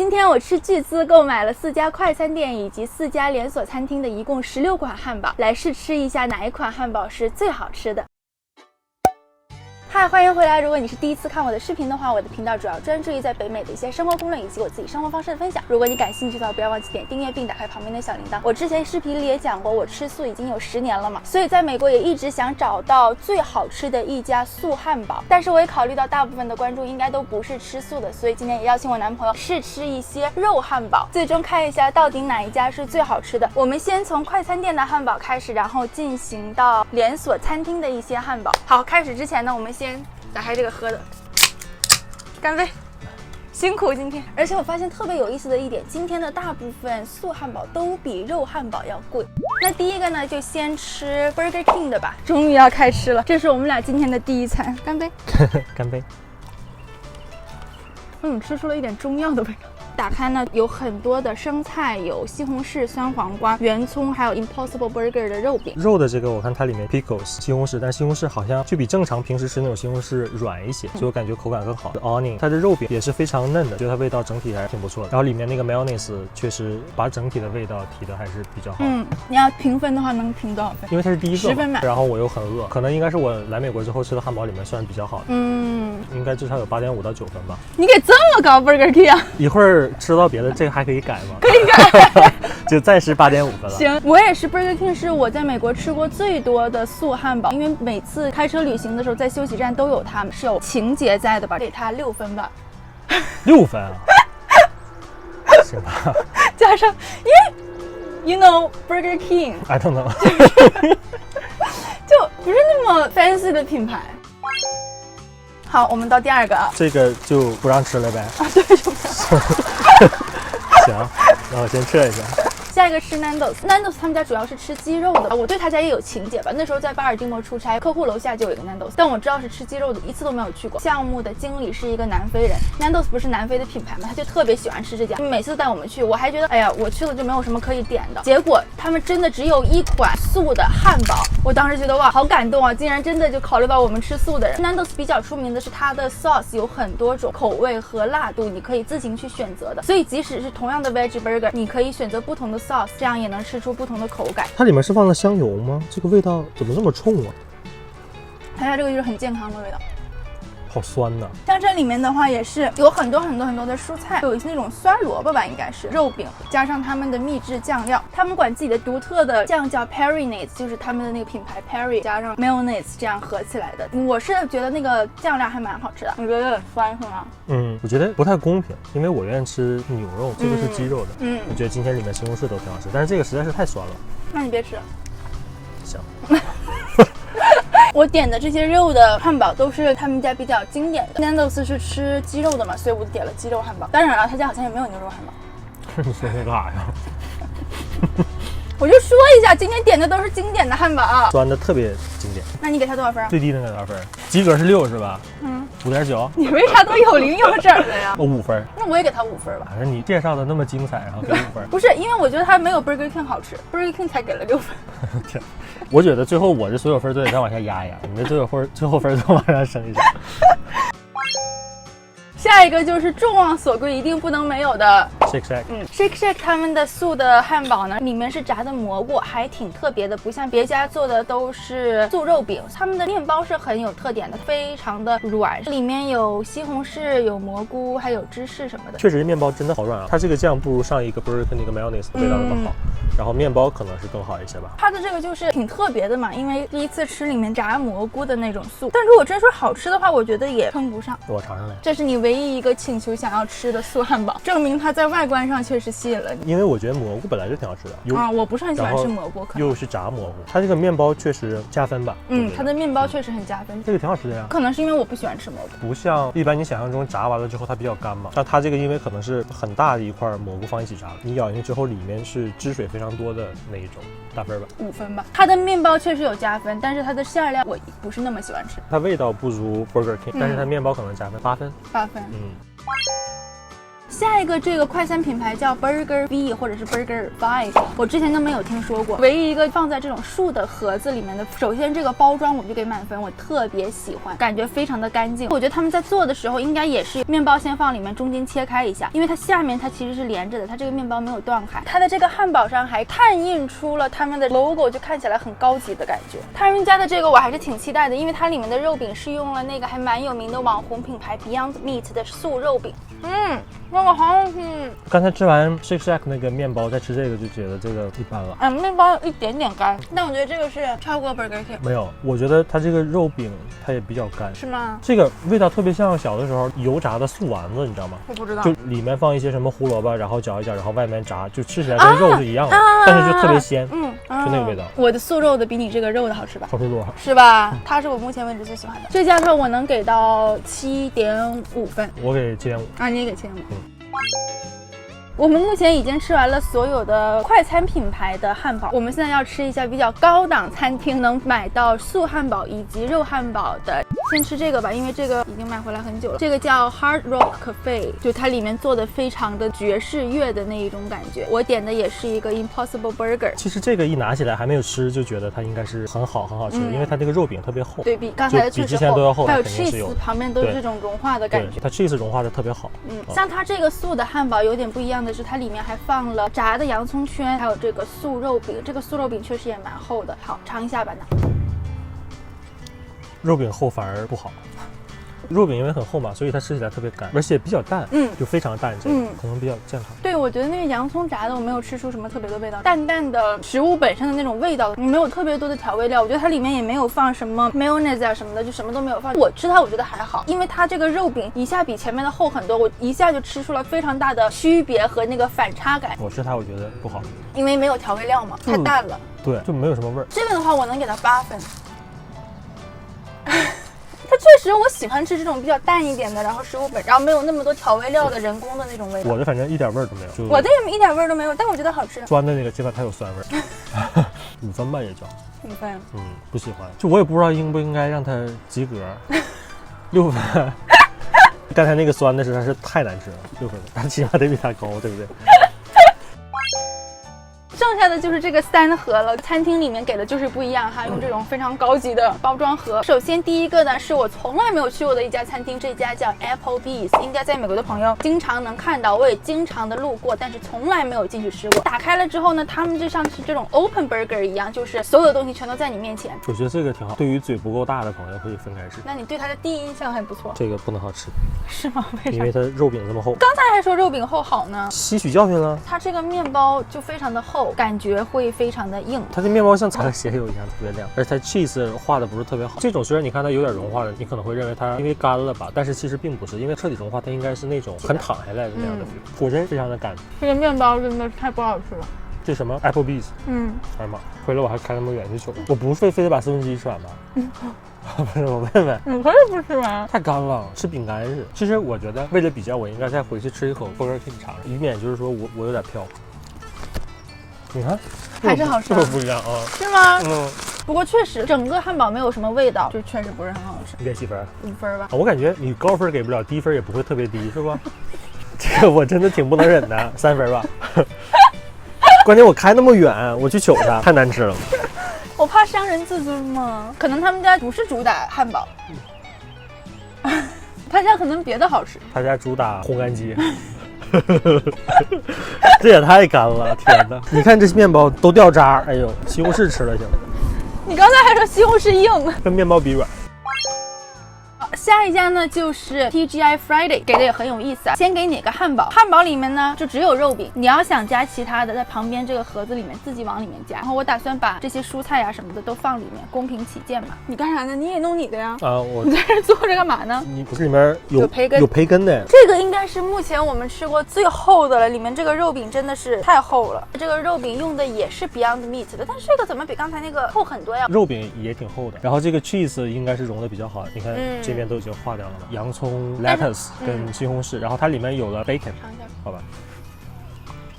今天我斥巨资购买了4家快餐店以及4家连锁餐厅的一共16款汉堡，来试吃一下哪一款汉堡是最好吃的。嗨，欢迎回来！如果你是第一次看我的视频的话，我的频道主要专注于在北美的一些生活攻略以及我自己生活方式的分享。如果你感兴趣的话，不要忘记点订阅并打开旁边的小铃铛。我之前视频里也讲过，我吃素已经有10年了嘛，所以在美国也一直想找到最好吃的一家素汉堡。但是我也考虑到大部分的观众应该都不是吃素的，所以今天也邀请我男朋友试吃一些肉汉堡，最终看一下到底哪一家是最好吃的。我们先从快餐店的汉堡开始，然后进行到连锁餐厅的一些汉堡。好，开始之前呢，我们先打开这个喝的，干杯！辛苦今天。而且我发现特别有意思的一点，今天的大部分素汉堡都比肉汉堡要贵。那第一个呢，就先吃 Burger King 的吧。终于要开吃了，这是我们俩今天的第一餐，干杯！干杯！吃出了一点中药的味道。打开呢，有很多的生菜，有西红柿、酸黄瓜、圆葱，还有 Impossible Burger 的肉饼。肉的这个我看它里面 pickles 西红柿，但西红柿好像就比正常平时吃那种西红柿软一些，所以我感觉口感更好。Onion 它的肉饼也是非常嫩的，觉得它味道整体还是挺不错的。然后里面那个 mayonnaise 确实把整体的味道提的还是比较好。你要评分的话，能评多少分？因为它是第一个10分吧。然后我又很饿，可能应该是我来美国之后吃的汉堡里面算比较好的。应该至少有8.5到9分吧。你给这么高 Burger King 啊？一会儿吃到别的，这个还可以改吗？可以改。就暂时8.5分了。行，我也是 Burger King 是我在美国吃过最多的素汉堡，因为每次开车旅行的时候，在休息站都有它们，是有情节在的吧？给它6分吧。6分啊？行吧。加上，因为 you know Burger King，I don't know， 就不是那么 fancy 的品牌。好，我们到第二个啊。这个就不让吃了呗。对，就不让。行，那我先撤一下。下一个吃 Nando's 他们家主要是吃鸡肉的，我对他家也有情节吧。那时候在巴尔的摩出差，客户楼下就有一个 Nando's， 但我知道是吃鸡肉的，一次都没有去过。项目的经理是一个南非人， Nando's 不是南非的品牌吗？他就特别喜欢吃这家，每次带我们去，我还觉得哎呀，我去了就没有什么可以点的。结果他们真的只有1款素的汉堡，我当时觉得哇，好感动啊！竟然真的就考虑到我们吃素的人。Nando's 比较出名的是它的 sauce 有很多种口味和辣度，你可以自行去选择的。所以即使是同样的 veggie burger， 你可以选择不同的 sauce， 这样也能吃出不同的口感。它里面是放了香油吗？这个味道怎么这么冲啊？它家这个就是很健康的味道。好酸呐！像这里面的话也是有很多的蔬菜，有那种酸萝卜吧，应该是肉饼，加上他们的秘制酱料，他们管自己的独特的酱叫 Perinaise， 就是他们的那个品牌 Perry 加上 mayonnaise 这样合起来的。我是觉得那个酱料还蛮好吃的。你觉得有点酸是吗？我觉得不太公平，因为我愿意吃牛肉，这个是鸡肉的。我觉得今天里面西红柿都挺好吃，但是这个实在是太酸了。那你别吃了。行。我点的这些肉的汉堡都是他们家比较经典的。Nando's 是吃鸡肉的嘛，所以我就点了鸡肉汉堡。当然了，他家好像也没有牛肉汉堡。你说那干啥呀？我就说一下，今天点的都是经典的汉堡啊，酸的特别经典。那你给他多少分啊？最低的给多少分？及格是6是吧？5.9。你为啥都有零有整的呀？我5分。那我也给他5分吧。反正你介绍的那么精彩，然后给5分。不是，因为我觉得它没有 Burger King 好吃 ，Burger King 才给了6分。天，我觉得最后我的所有分都得再往下压一压，你的最后分都往上升一升。下一个就是众望所归，一定不能没有的 Shake Shack。Shake Shack 他们的素的汉堡呢，里面是炸的蘑菇，还挺特别的，不像别家做的都是素肉饼。他们的面包是很有特点的，非常的软，里面有西红柿、有蘑菇，还有芝士什么的。确实面包真的好软啊，它这个酱不如上一个 Burger King 那个 mayonnaise 味道那么好。然后面包可能是更好一些吧。它的这个就是挺特别的嘛，因为第一次吃里面炸蘑菇的那种素。但如果真说好吃的话，我觉得也称不上。我尝尝来。这是你唯一一个请求想要吃的素汉堡，证明它在外观上确实吸引了你。因为我觉得蘑菇本来就挺好吃的啊，我不是很喜欢吃蘑菇，又是炸蘑菇，它这个面包确实加分吧。它的面包确实很加分。这个挺好吃的呀。可能是因为我不喜欢吃蘑菇，不像一般你想象中炸完了之后它比较干嘛。像它这个因为可能是很大的一块蘑菇放一起炸，你咬进去之后里面是汁水非常多的那一种，打分吧，5分吧。它的面包确实有加分，但是它的馅料我不是那么喜欢吃。它味道不如 Burger King，但是它面包可能加分8分。8分。下一个这个快餐品牌叫 Burger B 或者是 Burger Five， 我之前都没有听说过。唯一一个放在这种竖的盒子里面的，首先这个包装我就给满分，我特别喜欢，感觉非常的干净。我觉得他们在做的时候应该也是面包先放里面，中间切开一下，因为它下面它其实是连着的，它这个面包没有断开。它的这个汉堡上还拓印出了他们的 logo， 就看起来很高级的感觉。他们家的这个我还是挺期待的，因为它里面的肉饼是用了那个还蛮有名的网红品牌 Beyond Meat 的素肉饼。那个好好吃。刚才吃完 Shake Shack 那个面包，再吃这个就觉得这个一般了。面包有一点点干，但我觉得这个是超过 Burger King。没有，我觉得它这个肉饼它也比较干，是吗？这个味道特别像小的时候油炸的素丸子，你知道吗？我不知道，就里面放一些什么胡萝卜，然后搅一搅，然后外面炸，就吃起来跟肉是一样的，但是就特别鲜，就那个味道。我的素肉的比你这个肉的好吃吧？好吃多，是吧？它是我目前为止最喜欢的。这家的我能给到7.5分，我给7.5啊，你也给7.5。我们目前已经吃完了所有的快餐品牌的汉堡，我们现在要吃一下比较高档餐厅能买到素汉堡以及肉汉堡的。先吃这个吧，因为这个已经买回来很久了。这个叫 Hard Rock Cafe， 就它里面做的非常的爵士乐的那一种感觉。我点的也是一个 Impossible Burger。其实这个一拿起来还没有吃就觉得它应该是很好吃，因为它这个肉饼特别厚，对比刚才的比之前都要厚，还有 cheese 旁边都是这种融化的感觉。它 cheese 融化的特别好。像它这个素的汉堡有点不一样的是，它里面还放了炸的洋葱圈，还有这个素肉饼。这个素肉饼确实也蛮厚的。好，尝一下吧。肉饼厚反而不好，肉饼因为很厚嘛，所以它吃起来特别干，而且比较淡，就非常淡，这个可能比较健康。对，我觉得那个洋葱炸的我没有吃出什么特别的味道，淡淡的食物本身的那种味道，没有特别多的调味料。我觉得它里面也没有放什么 mayonnaise 啊什么的，就什么都没有放。我吃它我觉得还好，因为它这个肉饼一下比前面的厚很多，我一下就吃出了非常大的区别和那个反差感。我吃它我觉得不好，因为没有调味料嘛，太淡了。对，就没有什么味儿。这个的话我能给它8分。它确实，我喜欢吃这种比较淡一点的，然后食物本，然后没有那么多调味料的人工的那种味道。我的反正一点味儿都没有，我的也一点味儿都没有，但我觉得好吃。酸的那个起码它有酸味儿。5分吧也叫。5分。不喜欢。就我也不知道应不应该让它及格。6分。刚才那个酸的实在是太难吃了，6分，它起码得比它高，对不对？剩下的就是这个3盒了，餐厅里面给的就是不一样哈，用这种非常高级的包装盒。首先第一个呢是我从来没有去过的一家餐厅，这家叫 Applebee's， 应该在美国的朋友经常能看到，我也经常的路过，但是从来没有进去吃过。打开了之后呢，他们就像是这种 open burger 一样，就是所有的东西全都在你面前。我觉得这个挺好，对于嘴不够大的朋友可以分开吃。那你对它的第一印象还不错。这个不能好吃。是吗？为啥？因为它肉饼这么厚。刚才还说肉饼厚好呢。吸取教训了。它这个面包就非常的厚，感觉会非常的硬。它这面包像擦了鞋油一样特别亮，而且它 cheese 化的不是特别好。这种虽然你看它有点融化了，你可能会认为它因为干了吧，但是其实并不是，因为彻底融化它应该是那种很躺下来的那样的，果真非常的干。这个面包真的是太不好吃了。这什么 Applebee's？ 哎呀妈，回来我还开那么远去取，我不是非得把1/4吃完吧？不是，我问问，你可以不吃完，太干了，吃饼干似的。其实我觉得为了比较，我应该再回去吃一口 Burger King 尝，以免就是说我有点飘。你看，还是好吃，就是不一样啊，是吗？不过确实整个汉堡没有什么味道，就确实不是很好吃。你给几分？5分吧。我感觉你高分给不了，低分也不会特别低，是吧？这个我真的挺不能忍的，3分吧。关键我开那么远，我去取它，太难吃了。我怕伤人自尊嘛，可能他们家不是主打汉堡，他家可能别的好吃。他家主打烘干机。这也太干了，天哪！你看这面包都掉渣，哎呦，西红柿吃了行。你刚才还说西红柿硬，跟面包比软。下一家呢就是 TGI Friday， 给的也很有意思啊。先给你个汉堡，汉堡里面呢就只有肉饼，你要想加其他的，在旁边这个盒子里面自己往里面加。然后我打算把这些蔬菜啊什么的都放里面，公平起见嘛。你干啥呢？你也弄你的呀？你在这坐着干嘛呢？你不是里面有培根的？这个应该是目前我们吃过最厚的了，里面这个肉饼真的是太厚了。这个肉饼用的也是 Beyond Meat 的，但是这个怎么比刚才那个厚很多呀？肉饼也挺厚的，然后这个 cheese 应该是融的比较好，你看这边都已经化掉了嘛，洋葱 lettuce 跟西红柿，然后它里面有了 bacon， 好吧。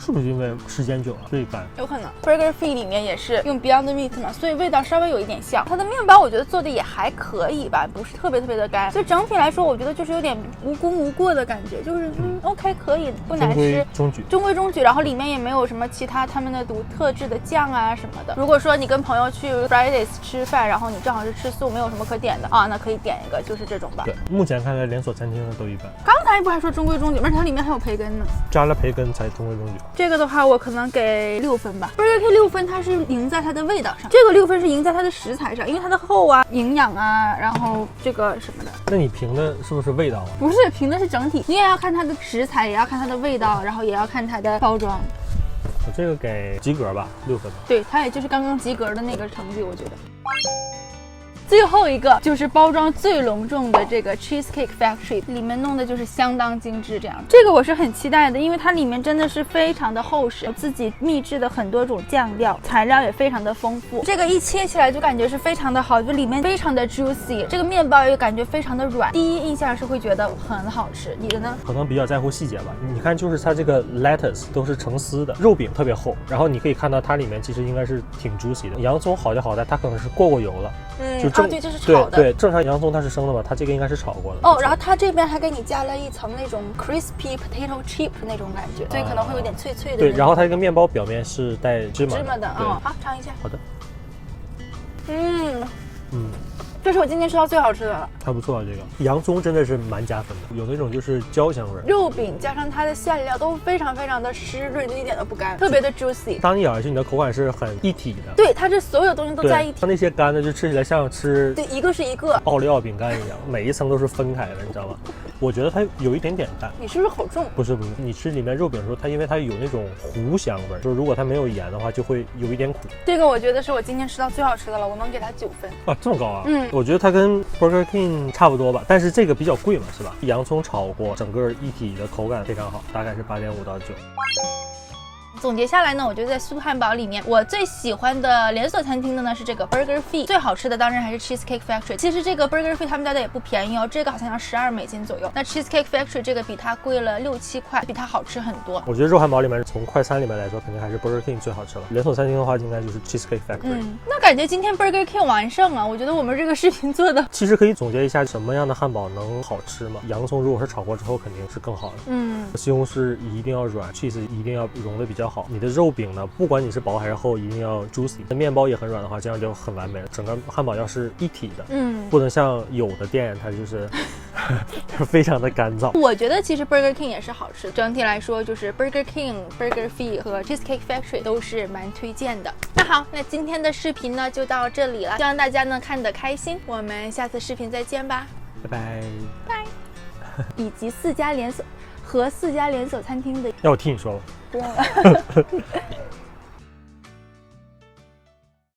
是不是因为时间久了所以干？有可能 Burger Free 里面也是用 Beyond Meat 嘛，所以味道稍微有一点像。它的面包我觉得做的也还可以吧，不是特别的干。所以整体来说，我觉得就是有点无功无过的感觉，就是OK 可以，不难吃，中规中矩。然后里面也没有什么其他他们的独特制的酱啊什么的。如果说你跟朋友去 Fridays 吃饭，然后你正好是吃素，没有什么可点的啊，那可以点一个就是这种吧。对，目前看来连锁餐厅的都一般。刚才不还说中规中矩，而且它里面还有培根呢，加了培根才中规中矩。这个的话，我可能给6分吧。Burger King 6分，它是赢在它的味道上，这个6分是赢在它的食材上，因为它的厚啊、营养啊，然后这个什么的。那你评的是不是味道啊？不是，评的是整体，你也要看它的食材，也要看它的味道，然后也要看它的包装。我这个给及格吧，6分吧。对，它也就是刚刚及格的那个成绩，我觉得。最后一个就是包装最隆重的这个 Cheesecake Factory， 里面弄的就是相当精致，这样这个我是很期待的，因为它里面真的是非常的厚实，有自己秘制的很多种酱料，材料也非常的丰富。这个一切起来就感觉是非常的好，就里面非常的 juicy， 这个面包也感觉非常的软。第一印象是会觉得很好吃，你的呢？可能比较在乎细节吧。你看，就是它这个 lettuce 都是成丝的，肉饼特别厚，然后你可以看到它里面其实应该是挺 juicy 的。洋葱好就好在它可能是过油了，就对，这是炒的。对，正常洋葱它是生的嘛，它这个应该是炒过的。哦，然后它这边还给你加了一层那种 crispy potato chip 那种感觉，所以可能会有点脆脆的。对，然后它这个面包表面是带芝麻的。好，尝一下。好的。这是我今天吃到最好吃的了，还不错啊，这个洋葱真的是蛮加分的，有那种就是焦香味。肉饼加上它的馅料都非常的湿润，一点都不干，特别的 juicy。当你咬下去，你的口感是很一体的。对，它这所有东西都在一起。它那些干的就吃起来像吃一个是一个奥利奥饼干一样，每一层都是分开的，你知道吗？我觉得它有一点点淡。你是不是口重？不是，你吃里面肉饼的时候，它因为它有那种糊香味，就是如果它没有盐的话，就会有一点苦。这个我觉得是我今天吃到最好吃的了，我能给它9分。啊，这么高啊？我觉得它跟Burger King 差不多吧，但是这个比较贵嘛，是吧？洋葱炒过，整个一体的口感非常好，大概是8.5到9。总结下来呢，我觉得在素汉堡里面，我最喜欢的连锁餐厅的呢是这个 Burger Free， 最好吃的当然还是 Cheesecake Factory。其实这个 Burger Free 他们家的也不便宜哦，这个好像要12美金左右。那 Cheesecake Factory 这个比它贵了6、7块，比它好吃很多。我觉得肉汉堡里面从快餐里面来说，肯定还是 Burger King 最好吃了。连锁餐厅的话，应该就是 Cheesecake Factory。那感觉今天 Burger King 完胜啊！我觉得我们这个视频做的，其实可以总结一下，什么样的汉堡能好吃吗？洋葱如果是炒过之后，肯定是更好的。西红柿一定要软 ，cheese 一定要融的比较好。你的肉饼呢，不管你是薄还是厚，一定要 juicy。面包也很软的话，这样就很完美了。整个汉堡要是一体的，不能像有的店它就是非常的干燥。我觉得其实 Burger King 也是好吃，整体来说就是 Burger King、Burger Free 和 Cheesecake Factory 都是蛮推荐的。那好，那今天的视频呢就到这里了，希望大家呢看得开心，我们下次视频再见吧，拜拜。拜。以及4家连锁餐厅的，要我替你说吗？不用了。